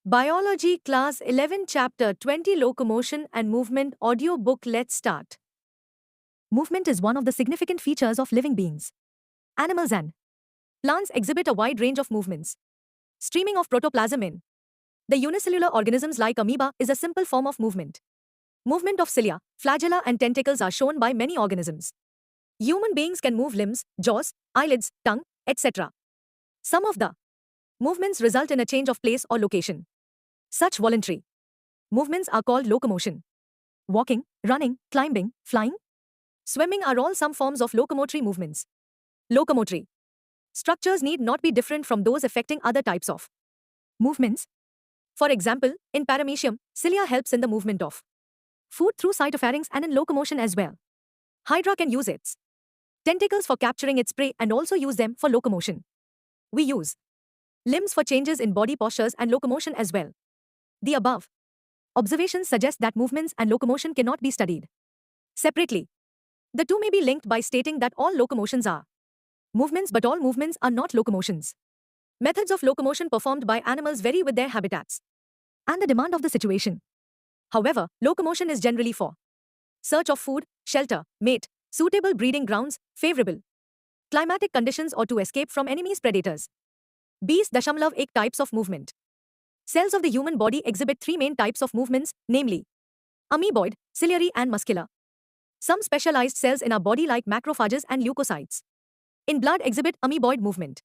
Biology Class 11 Chapter 20 Locomotion and Movement Audio Book. Let's start. Movement is one of the significant features of living beings. Animals and plants exhibit a wide range of movements. Streaming of protoplasm in the unicellular organisms like amoeba is a simple form of movement. Movement of cilia, flagella and tentacles are shown by many organisms. Human beings can move limbs, jaws, eyelids, tongue, etc. Some of the movements result in a change of place or location. Such voluntary movements are called locomotion. Walking, running, climbing, flying, swimming are all some forms of locomotory movements. Locomotory structures need not be different from those affecting other types of movements. For example, in paramecium, cilia helps in the movement of food through cytopharynx and in locomotion as well. Hydra can use its tentacles for capturing its prey and also use them for locomotion. We use limbs for changes in body postures and locomotion as well. The above observations suggest that movements and locomotion cannot be studied separately. The two may be linked by stating that all locomotions are movements but all movements are not locomotions. Methods of locomotion performed by animals vary with their habitats and the demand of the situation. However, locomotion is generally for search of food, shelter, mate, suitable breeding grounds, favorable climatic conditions or to escape from enemies' predators. 20.1 types of movement. Cells of the human body exhibit three main types of movements, namely amoeboid, ciliary and muscular. Some specialized cells in our body like macrophages and leukocytes in blood exhibit amoeboid movement.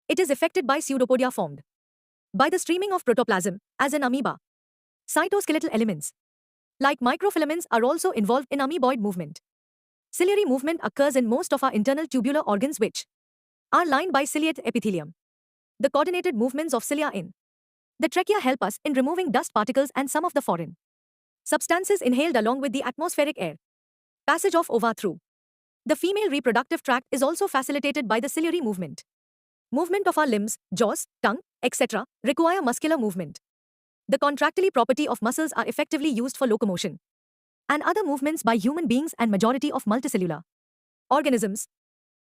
It is effected by pseudopodia formed by the streaming of protoplasm, as in amoeba. Cytoskeletal elements like microfilaments are also involved in amoeboid movement. Ciliary movement occurs in most of our internal tubular organs which are lined by ciliate epithelium. The coordinated movements of cilia in the trachea help us in removing dust particles and some of the foreign substances inhaled along with the atmospheric air. Passage of ova through the female reproductive tract is also facilitated by the ciliary movement. Movement of our limbs, jaws, tongue, etc. require muscular movement. The contractile property of muscles are effectively used for locomotion and other movements by human beings and majority of multicellular organisms.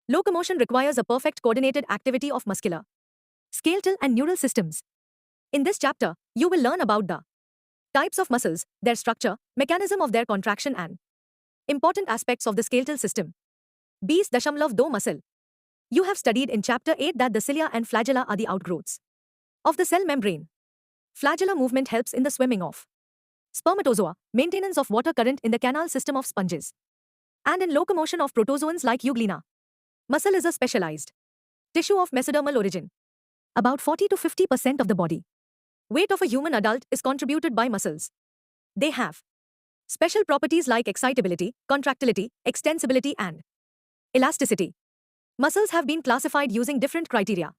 Locomotion requires a perfect coordinated activity of muscular, skeletal and neural systems. In this chapter, you will learn about the types of muscles, their structure, mechanism of their contraction and important aspects of the skeletal system. 20.2 muscle. You have studied in chapter 8 that the cilia and flagella are the outgrowths of the cell membrane. Flagellar movement helps in the swimming of spermatozoa, maintenance of water current in the canal system of sponges, and in locomotion of protozoans like euglena. Muscle is a specialized tissue of mesodermal origin. About 40 to 50% of the body weight of a human adult is contributed by muscles. They have special properties like excitability, contractility, extensibility and elasticity. Muscles have been classified using different criteria,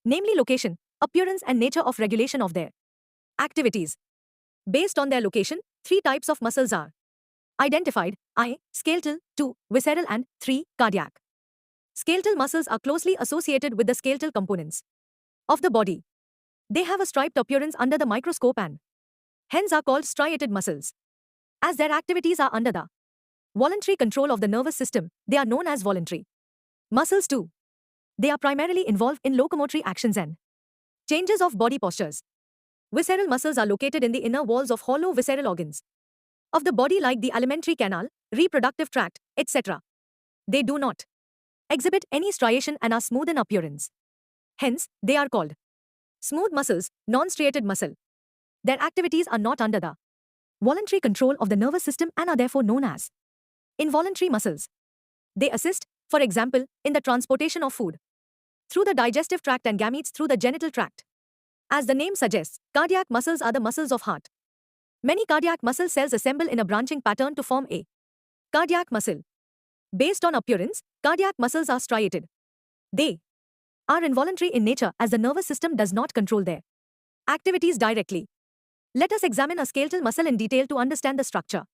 namely location, appearance and nature of regulation of their activities. Based on their location, three types of muscles are identified: I, skeletal, 2, visceral and 3, cardiac. Skeletal muscles are closely associated with the skeletal components of the body. They have a striped appearance under the microscope and hence are called striated muscles. As their activities are under the voluntary control of the nervous system, they are known as voluntary muscles too. They are primarily involved in locomotory actions and changes of body postures. Visceral muscles are located in the inner walls of hollow visceral organs of the body like the alimentary canal, reproductive tract, etc. They do not exhibit any striation and are smooth in appearance. Hence, they are called smooth muscles, non-striated muscle. Their activities are not under the voluntary control of the nervous system and are therefore known as involuntary muscles. They assist, for example, in the transportation of food through the digestive tract and gametes through the genital tract. As the name suggests, cardiac muscles are the muscles of heart. Many cardiac muscle cells assemble in a branching pattern to form a cardiac muscle. Based on appearance, cardiac muscles are striated. They are involuntary in nature as the nervous system does not control their activities directly. Let us examine a skeletal muscle in detail to understand the structure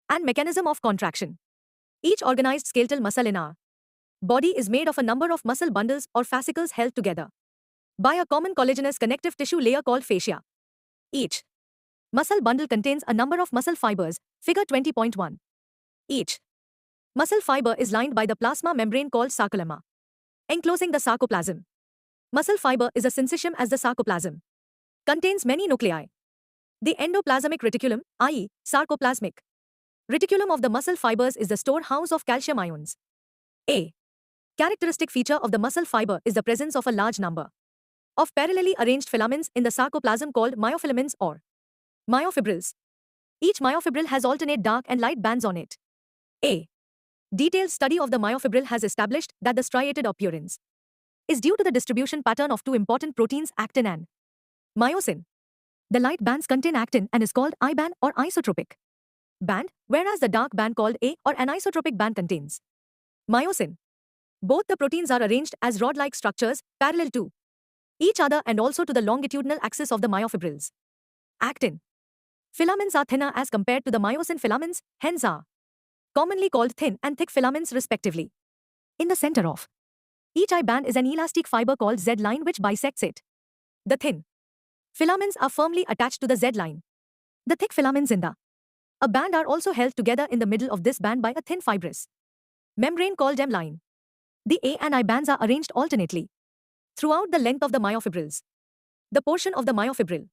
and mechanism of contraction. Each organized skeletal muscle in our body is made of a number of muscle bundles or fascicles held together by a common collagenous connective tissue layer called fascia. Each muscle bundle contains a number of muscle fibers, figure 20.1. Each muscle fiber is lined by the plasma membrane called sarcolemma, enclosing the sarcoplasm. Muscle fiber is a syncytium as the sarcoplasm Contains many nuclei. The endoplasmic reticulum, i.e., sarcoplasmic reticulum of the muscle fibers is the storehouse of calcium ions. A characteristic feature of the muscle fiber is the presence of a large number of parallelly arranged filaments in the sarcoplasm called myofilaments or myofibrils. Each myofibril has alternate dark and light bands on it. A detailed study of the myofibril has established that the striated appearance is due to the distribution pattern of two important proteins, actin and myosin. The light bands contain actin and is called I band or isotropic band, whereas the dark band called A or anisotropic band contains myosin. Both the proteins are arranged as rod-like structures, parallel to each other and also to the longitudinal axis of the myofibrils. Actin filaments are thinner as compared to the myosin filaments, hence are commonly called thin and thick filaments respectively. In the center of each I band is an elastic fiber called Z line which bisects it. The thin filaments are firmly attached to the Z line. The thick filaments in the A band are also held together in the middle of this band by a thin fibrous membrane called M line. The A and I bands are arranged alternately throughout the length of the myofibrils. The portion of the myofibril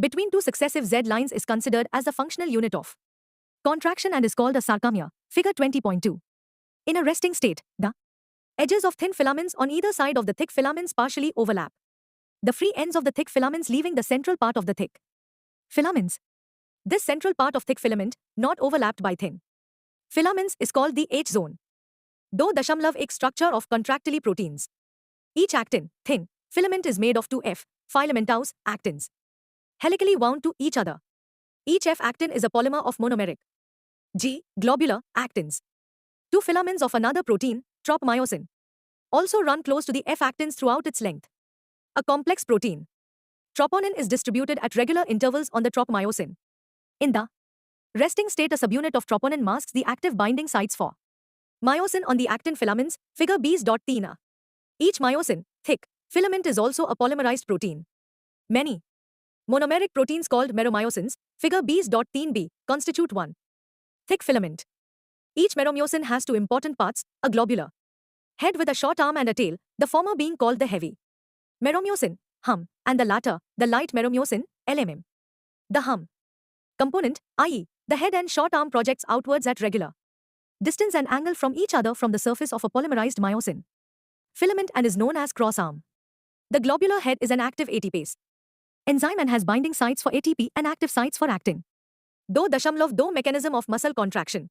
between two successive Z lines is considered as the functional unit of contraction and is called a sarcomere, figure 20.2. In a resting state, the edges of thin filaments on either side of the thick filaments partially overlap the free ends of the thick filaments leaving the central part of the thick filaments. This central part of thick filament, not overlapped by thin filaments, is called the H zone. Though X structure of contractile proteins. Each actin, thin filament is made of two F filamentous actins, helically wound to each other. Each F actin is a polymer of monomeric G globular actins. Two filaments of another protein, tropomyosin, also run close to the F actins throughout its length. A complex protein, troponin, is distributed at regular intervals on the tropomyosin. In the resting state, a subunit of troponin masks the active binding sites for myosin on the actin filaments, figure Bs.Tina. Each myosin, thick filament is also a polymerized protein. Many monomeric proteins called meromyosins, figure Bs.Tin B, constitute one thick filament. Each meromyosin has two important parts, a globular head with a short arm and a tail, the former being called the heavy meromyosin, hum, and the latter, the light meromyosin, LMM. The hum component, i.e., the head and short arm, projects outwards at regular distance and angle from each other from the surface of a polymerized myosin filament and is known as cross arm. The globular head is an active ATPase enzyme and has binding sites for ATP and active sites for actin. Though mechanism of muscle contraction.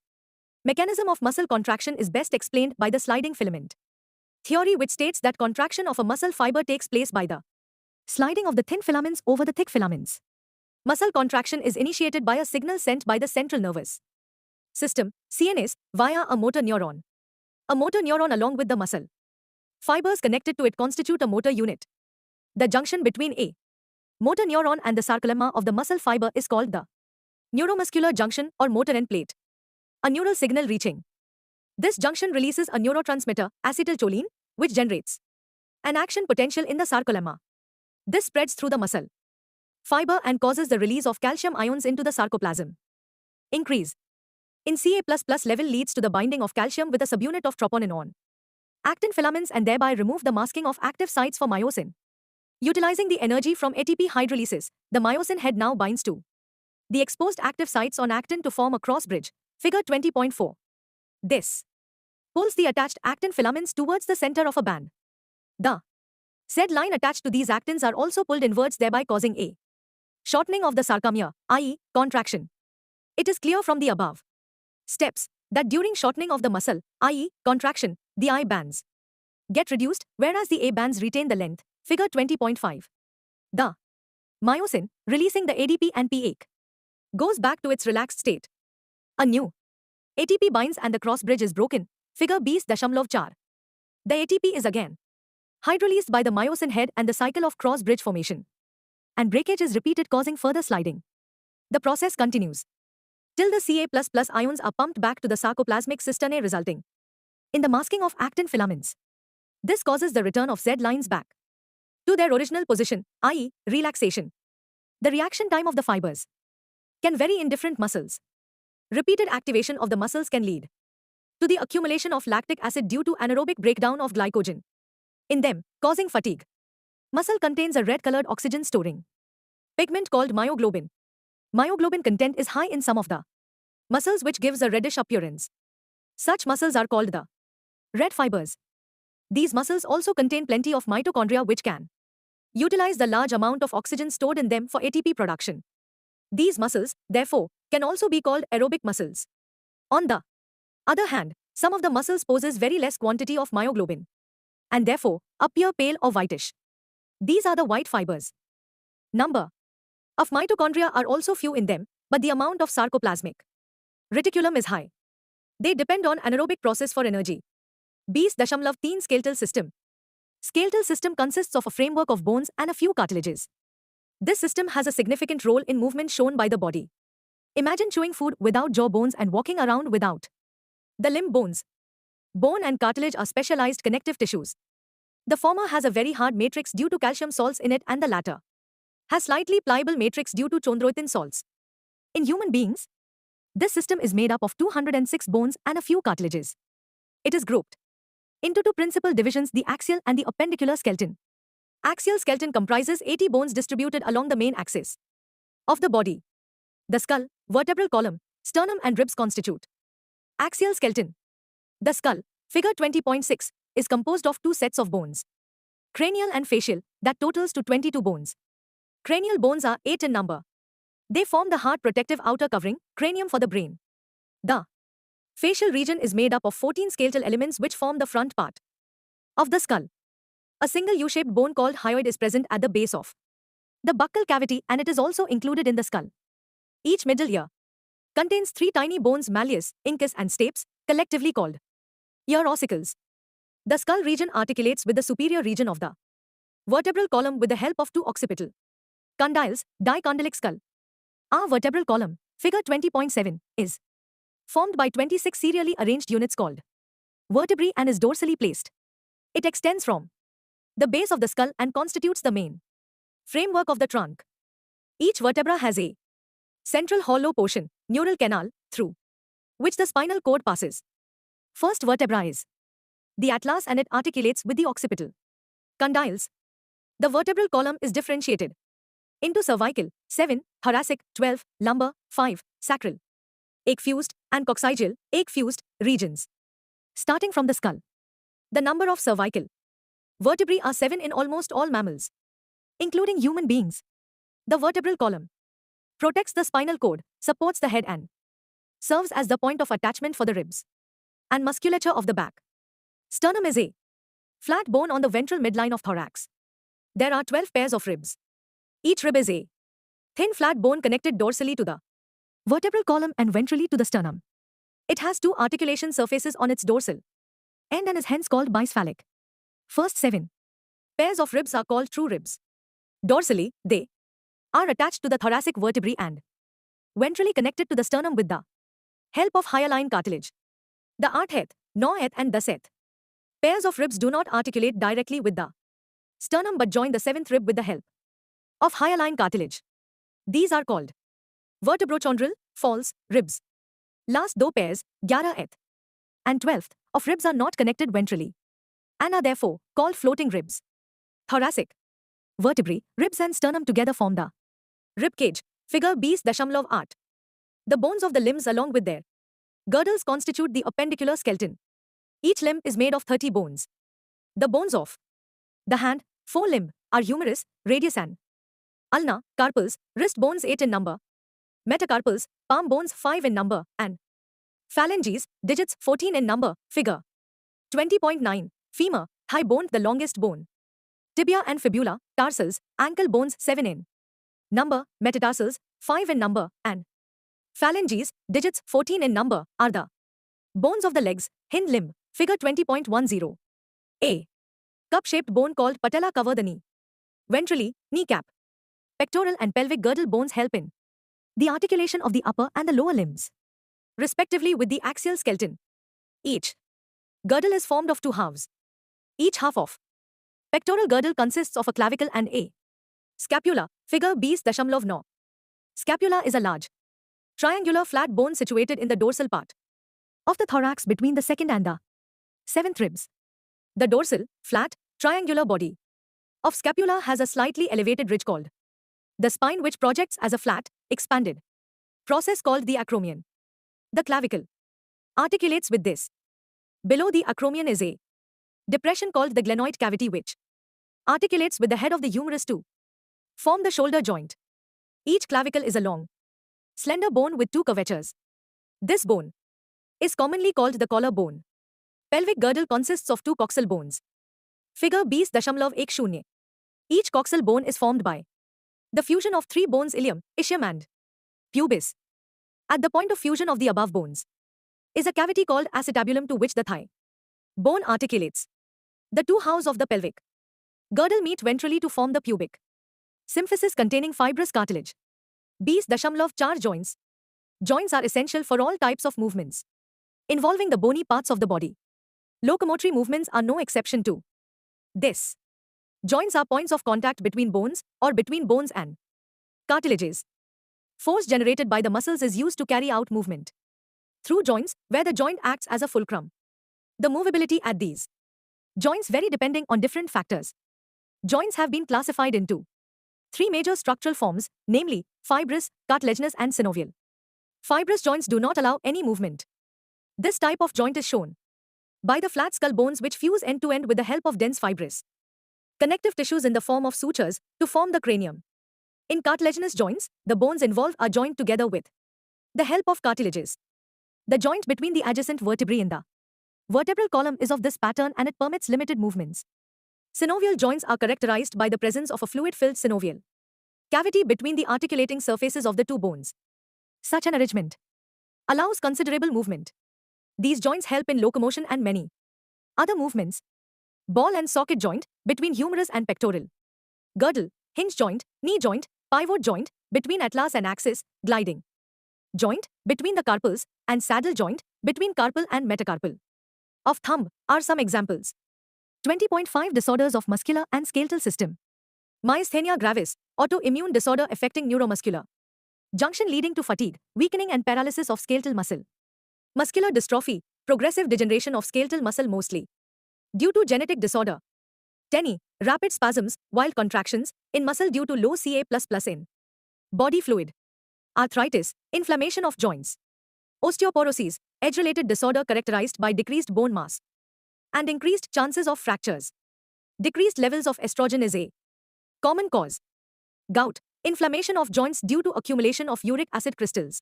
Mechanism of muscle contraction is best explained by the sliding filament theory, which states that contraction of a muscle fiber takes place by the sliding of the thin filaments over the thick filaments. Muscle contraction is initiated by a signal sent by the central nervous system, CNS, via a motor neuron. A motor neuron along with the muscle fibers connected to it constitute a motor unit. The junction between a motor neuron and the sarcolemma of the muscle fiber is called the neuromuscular junction or motor end plate. A neural signal reaching this junction releases a neurotransmitter, acetylcholine, which generates an action potential in the sarcolemma. This spreads through the muscle fiber and causes the release of calcium ions into the sarcoplasm. Increase in Ca++ level leads to the binding of calcium with a subunit of troponin on actin filaments and thereby remove the masking of active sites for myosin. Utilizing the energy from ATP hydrolysis, the myosin head now binds to the exposed active sites on actin to form a cross bridge, figure 20.4. This pulls the attached actin filaments towards the center of a band. The Z line attached to these actins are also pulled inwards, thereby causing a shortening of the sarcomere, i.e., contraction. It is clear from the above steps that during shortening of the muscle, i.e., contraction, the I bands get reduced, whereas the A bands retain the length, figure 20.5. The myosin, releasing the ADP and PAC, goes back to its relaxed state. A new ATP binds and the cross bridge is broken, figure Bs.4. The ATP is again hydrolysed by the myosin head and the cycle of cross bridge formation and breakage is repeated, causing further sliding. The process continues till the Ca++ ions are pumped back to the sarcoplasmic cisternae, resulting in the masking of actin filaments. This causes the return of Z lines back to their original position, i.e., relaxation. The reaction time of the fibers can vary in different muscles. Repeated activation of the muscles can lead to the accumulation of lactic acid due to anaerobic breakdown of glycogen in them, causing fatigue. Muscle contains a red-colored oxygen storing pigment called myoglobin. Myoglobin content is high in some of the muscles which gives a reddish appearance. Such muscles are called the red fibers. These muscles also contain plenty of mitochondria which can utilize the large amount of oxygen stored in them for ATP production. These muscles, therefore, can also be called aerobic muscles. On the other hand, some of the muscles possess very less quantity of myoglobin and therefore appear pale or whitish. These are the white fibers. Number of mitochondria are also few in them, but the amount of sarcoplasmic reticulum is high. They depend on anaerobic process for energy. 20.3 skeletal system. Skeletal system consists of a framework of bones and a few cartilages. This system has a significant role in movement shown by the body. Imagine chewing food without jaw bones and walking around without the limb bones. Bone and cartilage are specialized connective tissues. The former has a very hard matrix due to calcium salts in it, and the latter has slightly pliable matrix due to chondroitin salts. In human beings, this system is made up of 206 bones and a few cartilages. It is grouped into two principal divisions, the axial and the appendicular skeleton. Axial skeleton comprises 80 bones distributed along the main axis of the body. The skull, vertebral column, sternum and ribs constitute axial skeleton. The skull, figure 20.6, is composed of two sets of bones, cranial and facial, that totals to 22 bones. Cranial bones are 8 in number. They form the hard protective outer covering, cranium for the brain. The facial region is made up of 14 skeletal elements which form the front part of the skull. A single U-shaped bone called hyoid is present at the base of the buccal cavity, and it is also included in the skull. Each middle ear contains 3 tiny bones, malleus, incus and stapes, collectively called ear ossicles. The skull region articulates with the superior region of the vertebral column with the help of 2 occipital condyles, dicondylic skull. Our vertebral column, figure 20.7, is formed by 26 serially arranged units called vertebrae and is dorsally placed. It extends from the base of the skull and constitutes the main framework of the trunk. Each vertebra has a central hollow portion, neural canal, through which the spinal cord passes. First vertebra is the atlas and it articulates with the occipital condyles. The vertebral column is differentiated into cervical, 7, thoracic, 12, lumbar, 5, sacral, eight-fused, and coccygeal, eight-fused, regions. Starting from the skull, the number of cervical vertebrae are 7 in almost all mammals, including human beings. The vertebral column protects the spinal cord, supports the head and serves as the point of attachment for the ribs and musculature of the back. Sternum is a flat bone on the ventral midline of thorax. There are 12 pairs of ribs. Each rib is a thin flat bone connected dorsally to the vertebral column and ventrally to the sternum. It has 2 articulation surfaces on its dorsal end and is hence called bicephalic. First 7 pairs of ribs are called true ribs. Dorsally, they are attached to the thoracic vertebrae and ventrally connected to the sternum with the help of hyaline cartilage. The 8th, 9th and 10th pairs of ribs do not articulate directly with the sternum but join the 7th rib with the help of hyaline cartilage. These are called vertebrochondral, false, ribs. Last 2 pairs, 11th and 12th, of ribs are not connected ventrally and are therefore called floating ribs. Thoracic vertebrae, ribs and sternum together form the rib cage, figure 20.8. The bones of the limbs along with their girdles constitute the appendicular skeleton. Each limb is made of 30 bones. The bones of the hand, forelimb, are humerus, radius and ulna, carpals, wrist bones 8 in number, metacarpals, palm bones 5 in number, and phalanges, digits 14 in number, figure 20.9. Femur, thigh bone, the longest bone. Tibia and fibula, tarsals, ankle bones 7 in number, metatarsals 5 in number, and phalanges, digits 14 in number, are the bones of the legs, hind limb, figure 20.10. A cup-shaped bone called patella cover the knee. Ventrally, kneecap, pectoral and pelvic girdle bones help in the articulation of the upper and the lower limbs, respectively with the axial skeleton. Each girdle is formed of 2 halves. Each half of pectoral girdle consists of a clavicle and a scapula, figure 20.9. Scapula is a large, triangular flat bone situated in the dorsal part of the thorax between the 2nd and the 7th ribs. The dorsal, flat, triangular body of scapula has a slightly elevated ridge called The spine which projects as a flat, expanded process called the acromion. The clavicle articulates with this. Below the acromion is a depression called the glenoid cavity which articulates with the head of the humerus to form the shoulder joint. Each clavicle is a long, slender bone with two curvatures. This bone is commonly called the collar bone. Pelvic girdle consists of two coxal bones. Figure 20.10. Each coxal bone is formed by the fusion of three bones ilium, ischium and pubis. At the point of fusion of the above bones is a cavity called acetabulum to which the thigh bone articulates. The two halves of the pelvic girdle meet ventrally to form the pubic symphysis containing fibrous cartilage. 20.4 joints. Joints are essential for all types of movements involving the bony parts of the body. Locomotory movements are no exception to this. Joints are points of contact between bones or between bones and cartilages. Force generated by the muscles is used to carry out movement through joints where the joint acts as a fulcrum. The movability at these joints vary depending on different factors. Joints have been classified into three major structural forms, namely fibrous, cartilaginous and synovial. Fibrous joints do not allow any movement. This type of joint is shown by the flat skull bones which fuse end to end with the help of dense fibrous connective tissues in the form of sutures to form the cranium. In cartilaginous joints, the bones involved are joined together with the help of cartilages. The joint between the adjacent vertebrae in the vertebral column is of this pattern and it permits limited movements. Synovial joints are characterized by the presence of a fluid-filled synovial cavity between the articulating surfaces of the two bones. Such an arrangement allows considerable movement. These joints help in locomotion and many other movements. Ball and socket joint, between humerus and pectoral girdle, hinge joint, knee joint, pivot joint, between atlas and axis, gliding joint, between the carpals, and saddle joint, between carpal and metacarpal of thumb, are some examples. 20.5 Disorders of muscular and skeletal system. Myasthenia gravis, autoimmune disorder affecting neuromuscular junction leading to fatigue, weakening and paralysis of skeletal muscle. Muscular dystrophy, progressive degeneration of skeletal muscle mostly due to genetic disorder. TENI, rapid spasms, wild contractions, in muscle due to low Ca++ in body fluid. Arthritis, inflammation of joints. Osteoporosis, age-related disorder characterized by decreased bone mass and increased chances of fractures. Decreased levels of estrogen is a common cause. Gout, inflammation of joints due to accumulation of uric acid crystals.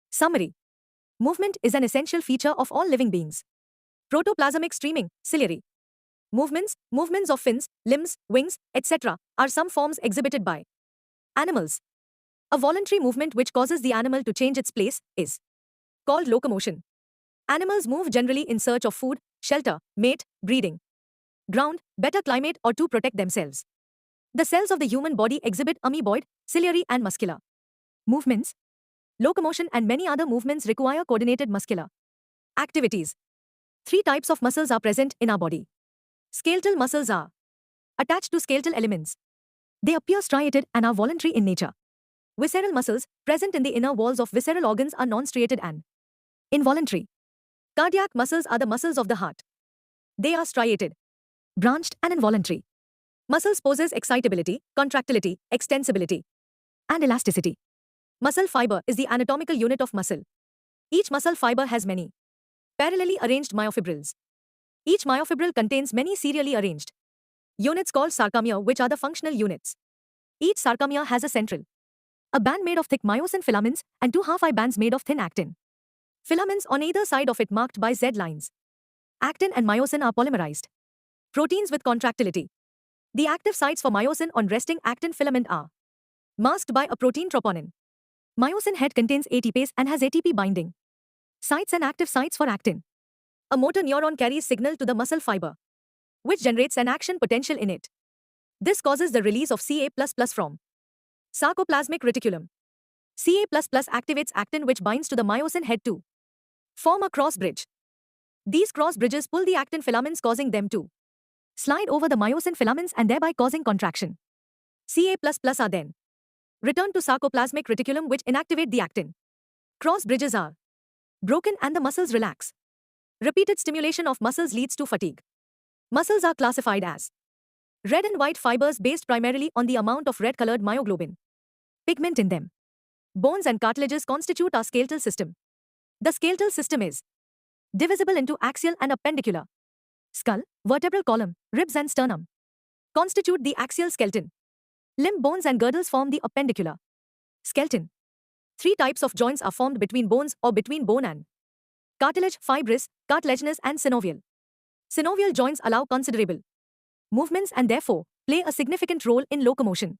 Summary. Movement is an essential feature of all living beings. Protoplasmic streaming, ciliary movements of fins, limbs, wings, etc., are some forms exhibited by animals. A voluntary movement which causes the animal to change its place is called locomotion. Animals move generally in search of food, shelter, mate, breeding ground, better climate, or to protect themselves. The cells of the human body exhibit amoeboid, ciliary, and muscular movements. Locomotion and many other movements require coordinated muscular activities. Three types of muscles are present in our body. Skeletal muscles are attached to skeletal elements. They appear striated and are voluntary in nature. Visceral muscles, present in the inner walls of visceral organs, are non-striated and involuntary. Cardiac muscles are the muscles of the heart. They are striated, branched, and involuntary. Muscles possess excitability, contractility, extensibility, and elasticity. Muscle fiber is the anatomical unit of muscle. Each muscle fiber has many parallelly arranged myofibrils. Each myofibril contains many serially arranged units called sarcomere, which are the functional units. Each sarcomere has a central, a band made of thick myosin filaments, and two half-I bands made of thin actin filaments on either side of it marked by Z lines. Actin and myosin are polymerized proteins with contractility. The active sites for myosin on resting actin filament are masked by a protein troponin. Myosin head contains ATPase and has ATP binding sites and active sites for actin. A motor neuron carries signal to the muscle fiber, which generates an action potential in it. This causes the release of Ca++ from sarcoplasmic reticulum. Ca++ activates actin, which binds to the myosin head to form a cross bridge. These cross bridges pull the actin filaments, causing them to slide over the myosin filaments and thereby causing contraction. Ca++ are then returned to sarcoplasmic reticulum, which inactivate the actin. Cross bridges are broken and the muscles relax. Repeated stimulation of muscles leads to fatigue. Muscles are classified as red and white fibers based primarily on the amount of red-colored myoglobin. pigment in them. Bones and cartilages constitute our skeletal system. The skeletal system is divisible into axial and appendicular. Skull, vertebral column, ribs and sternum constitute the axial skeleton. Limb bones and girdles form the appendicular skeleton. Three types of joints are formed between bones or between bone and cartilage: fibrous, cartilaginous and synovial. Synovial joints allow considerable movements and therefore play a significant role in locomotion.